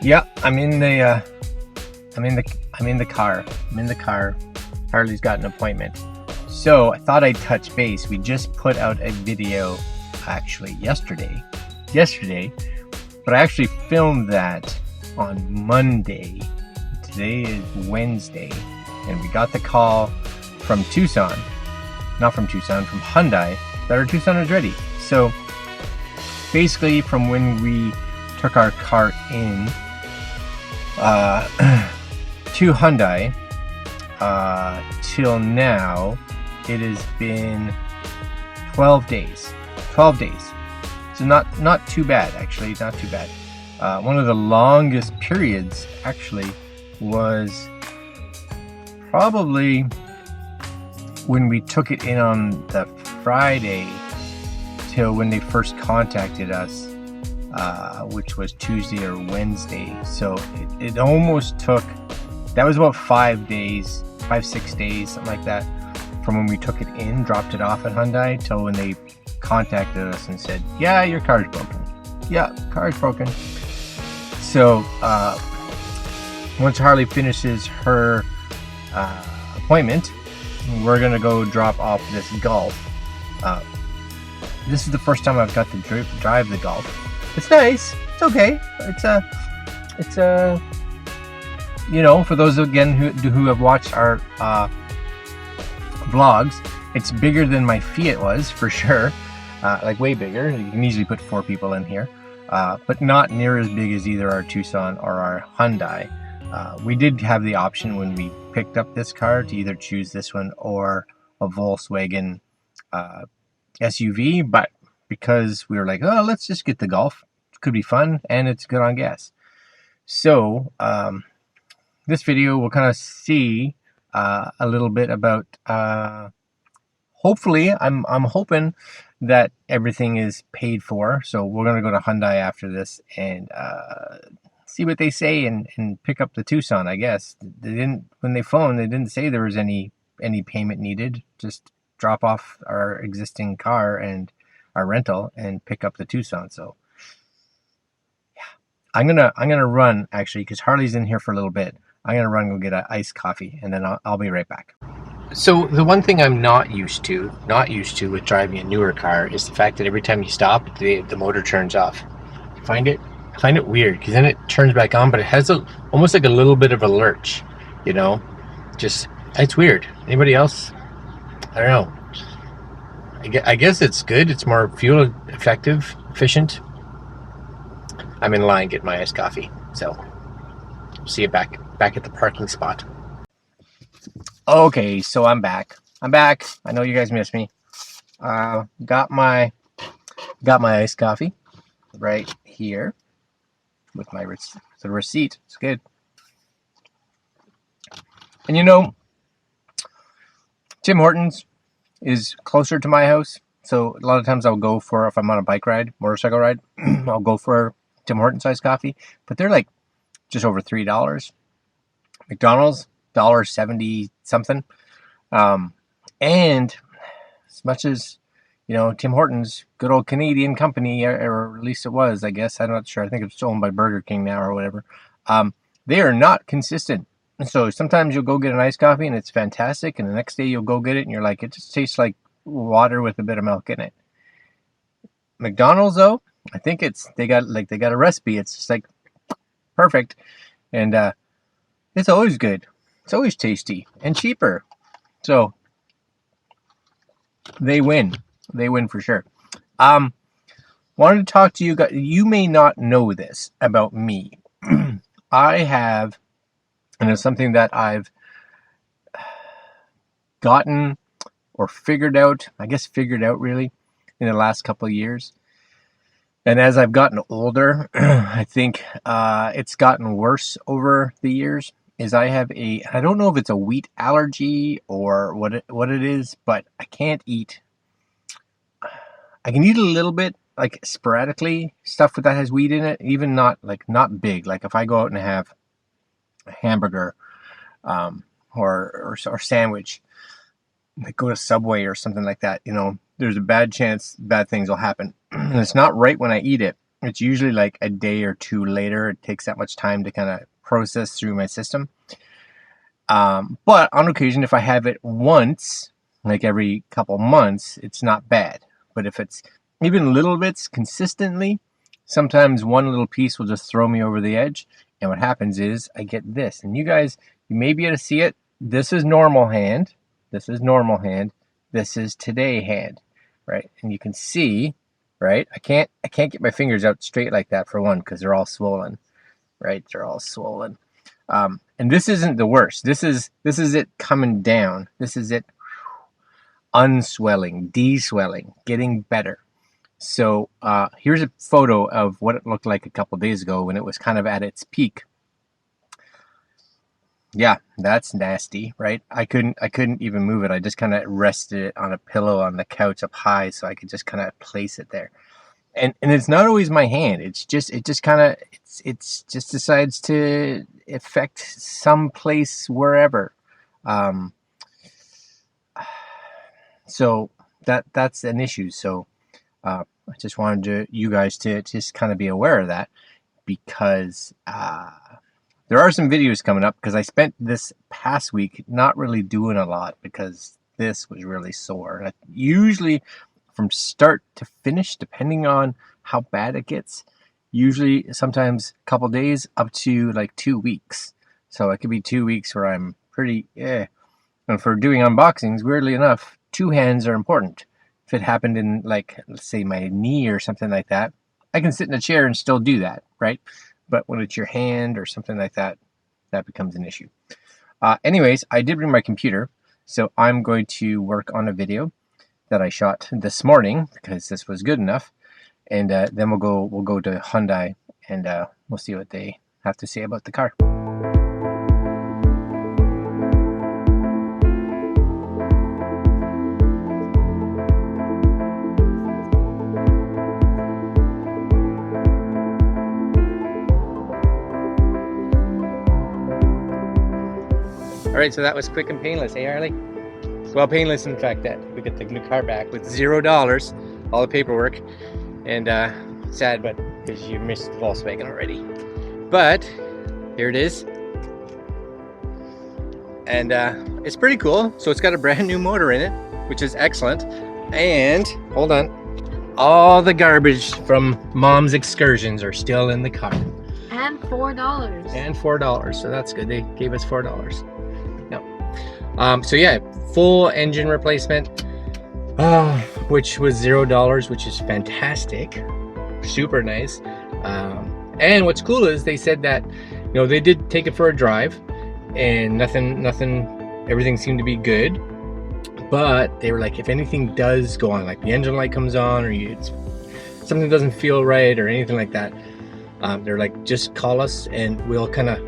Yeah, I'm in the car. I'm in the car. Harley's got an appointment. So I thought I'd touch base. We just put out a video actually yesterday, but I actually filmed that on Monday. Today is Wednesday, and we got the call from Tucson, from Hyundai, that our Tucson is ready. So basically from when we took our car in to Hyundai till now, it has been 12 days. So not too bad, actually, not too bad. One of the longest periods actually was probably when we took it in on the Friday till when they first contacted us, which was Tuesday or Wednesday. So it almost took, that was about 5 days, 6 days, something like that, from when we took it in, dropped it off at Hyundai, till when they contacted us and said, yeah, your car's broken. Yeah, car's broken. So once Harley finishes her appointment, we're gonna go drop off this Golf. This is the first time I've got to drive the Golf. It's nice. It's okay. It's you know, for those again who have watched our vlogs, it's bigger than my Fiat was, for sure. Like way bigger. You can easily put 4 people in here, but not near as big as either our Tucson or our Hyundai. We did have the option when we picked up this car to either choose this one or a Volkswagen SUV, but because we were like, oh, let's just get the Golf. It could be fun, and it's good on gas. So this video will kind of see a little bit about, hopefully, I'm hoping that everything is paid for. So we're going to go to Hyundai after this and see what they say and pick up the Tucson, I guess. They didn't, when they phoned, they didn't say there was any payment needed. Just drop off our existing car and our rental and pick up the Tucson. So yeah, I'm gonna run, actually, because Harley's in here for a little bit. I'm gonna run and go get an iced coffee, and then I'll be right back. So the one thing I'm not used to with driving a newer car is the fact that every time you stop, the motor turns off. I find it weird, because then it turns back on, but it has almost like a little bit of a lurch, you know. Just, it's weird. Anybody else? I don't know. I guess it's good. It's more fuel efficient. I'm in line getting my iced coffee, so see you back at the parking spot. Okay, so I'm back. I know you guys missed me. Got my iced coffee right here with the receipt. It's good. And you know, Tim Hortons is closer to my house, so a lot of times I'll go for, if I'm on a motorcycle ride, I'll go for Tim Hortons iced coffee, but they're like just over $3. McDonald's, $1.70 something. And as much as, you know, Tim Hortons, good old Canadian company, or at least it was, I guess, I'm not sure, I think it's owned by Burger King now or whatever, they are not consistent. So sometimes you'll go get an iced coffee and it's fantastic, and the next day you'll go get it and you're like, it just tastes like water with a bit of milk in it. McDonald's, though, I think they got a recipe. It's just like perfect, and it's always good. It's always tasty and cheaper. So they win for sure. Wanted to talk to you guys. You may not know this about me. I have, and it's something that I've gotten or figured out really in the last couple of years. And as I've gotten older, I think it's gotten worse over the years, is I have I don't know if it's a wheat allergy or what it is, but I can't eat. I can eat a little bit, like sporadically, stuff that has wheat in it, even not big. Like if I go out and have a hamburger or sandwich, like go to Subway or something like that, you know, there's a bad chance bad things will happen. And it's not right when I eat it. It's usually like a day or two later. It takes that much time to kind of process through my system. But on occasion, if I have it once, like every couple months, it's not bad. But if it's even little bits consistently, sometimes one little piece will just throw me over the edge. And what happens is I get this. And you guys, you may be able to see it. This is normal hand. This is normal hand. This is today hand, right? And you can see, right? I can't get my fingers out straight like that for one, because they're all swollen, right? They're all swollen. And this isn't the worst. This is it coming down. This is it unswelling, deswelling, getting better. So here's a photo of what it looked like a couple days ago when it was kind of at its peak. Yeah, that's nasty, right? I couldn't even move it. I just kind of rested it on a pillow on the couch up high so I could just kind of place it there. And it's not always my hand. It just decides to affect some place wherever. So that's an issue. So I just wanted you guys to just kind of be aware of that, because there are some videos coming up, because I spent this past week not really doing a lot because this was really sore. Usually from start to finish, depending on how bad it gets, usually sometimes a couple days up to like 2 weeks. So it could be 2 weeks where I'm pretty And for doing unboxings, weirdly enough, two hands are important. If it happened in, like, let's say my knee or something like that, I can sit in a chair and still do that, right? But when it's your hand or something like that, that becomes an issue. Anyways, I did bring my computer, so I'm going to work on a video that I shot this morning, because this was good enough, and then we'll go to Hyundai, and we'll see what they have to say about the car. All right, so that was quick and painless, hey Harley? Well, painless in the fact that we get the new car back with $0, all the paperwork, and sad, but because you missed Volkswagen already. But here it is, and it's pretty cool. So it's got a brand new motor in it, which is excellent. And hold on, all the garbage from Mom's excursions are still in the car. And $4. And $4, so that's good. They gave us $4. So yeah, full engine replacement, which was $0, which is fantastic, super nice. And what's cool is they said that, you know, they did take it for a drive, and everything seemed to be good. But they were like, if anything does go on, like the engine light comes on, or something doesn't feel right, or anything like that, they're like, just call us and we'll kind of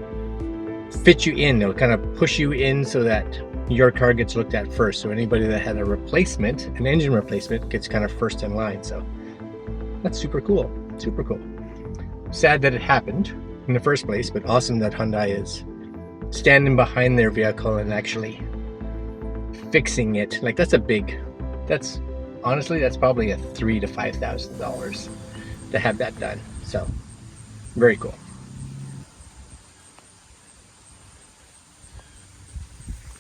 fit you in. They'll kind of push you in so that your car gets looked at first. So anybody that had a replacement, an engine replacement, gets kind of first in line. So that's super cool, super cool. Sad that it happened in the first place, but awesome that Hyundai is standing behind their vehicle and actually fixing it. Like, that's honestly, that's probably a $3,000 to $5,000 to have that done. So very cool.